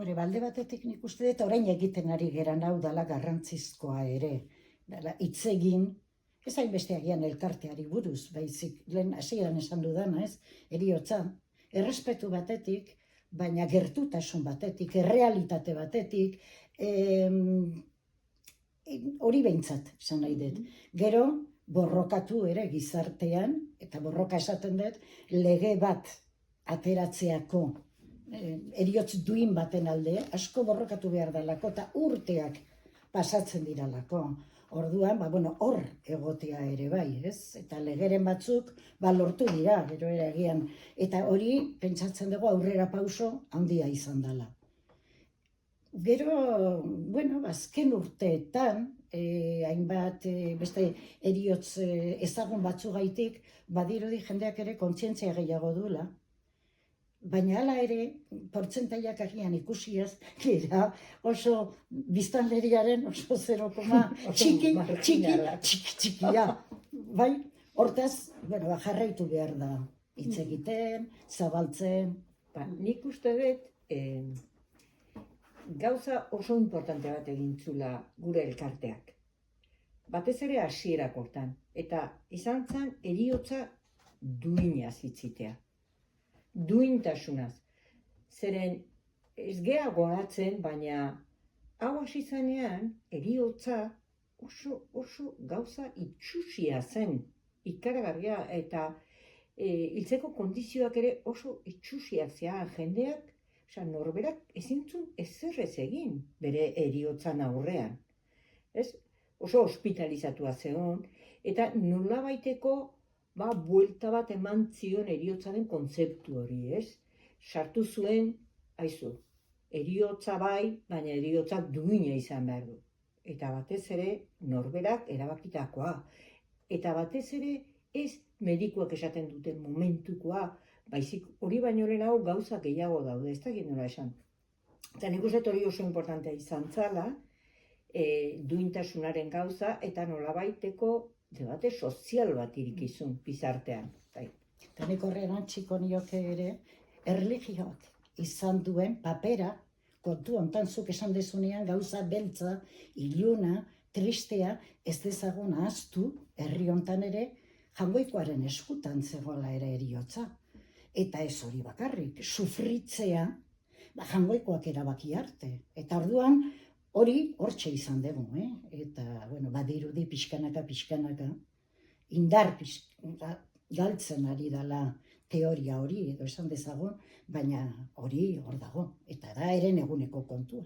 Hore, balde batetik nik uste dut orain egiten ari geran hau dala garrantzizkoa ere. Dala, hitz egin, ez hainbeste agian elkarteari buruz, baizik, lehen hasieran esan dudana, ez? Heriotza, errespetu batetik, baina gertutasun batetik, errealitate batetik, hori behintzat, esan nahi dut. Gero, borrokatu ere gizartean, eta borroka esaten dut, lege bat ateratzeako, heriotz duin baten alde, asko borrokatu behar dalako, eta urteak pasatzen diralako. Orduan, hor egotea ere bai, ez? Eta legeren batzuk, lortu dira, gero ere egian. Eta hori, pentsatzen dugu aurrera pauso handia izan dela. Gero, azken urteetan, hainbat beste heriotz ezagun batzugaitik, badirudi jendeak ere kontzientzia gehiago duela. Baina hala ere, portzentaiak agian ikusiaz, gira oso biztanleriaren oso 0, txikia. Bai, hortaz, jarraitu behar da. Hitz egiten, zabaltzen. Nik uste dut, gauza oso importante bat egin zula gure elkarteak. Batez ere hasierak hortan. Eta izan zen heriotza duinaz hitzitea. Duintasunaz. Zeren ez gea goratzen, baina hau hasi zanean, heriotza oso gauza itxusia zen, ikaragarria, eta hiltzeko kondizioak ere oso itxusiak zean jendeak, norberak ezin zuen ezer ez egin bere heriotzan aurrean. Oso ospitalizatua zegoen, eta nolabaiteko buelta bat eman zion heriotzaren kontzeptu hori, ez? Sartu zuen, heriotza bai, baina heriotzak duina izan behar du. Eta batez ere, norberak erabakitakoa. Eta batez ere, ez medikuak esaten duten momentukoa, baizik hori baino lehenago gauza gehiago daude, ez da nola esan. Eta nik uste hori oso importantea izan zala, duintasunaren gauza, eta nolabaiteko debate sozial bat irikizun bizartean. Eta nik horregan txiko nioke ere, erlijioak izan duen papera, kontu hontan zuk esan dezunean gauza beltza, iluna, tristea, ez dezagun ahaztu, herri hontan ere, Jangoikoaren eskutan zegoela ere heriotza. Eta ez hori bakarrik, sufritzea, Jangoikoak erabaki arte. Eta orduan, hori hortxe izan dugu, eta, badirudi pixkanaka, indar galtzen ari dela teoria hori, edo esan dezagun, baina hori hor dago, eta da eren eguneko kontua.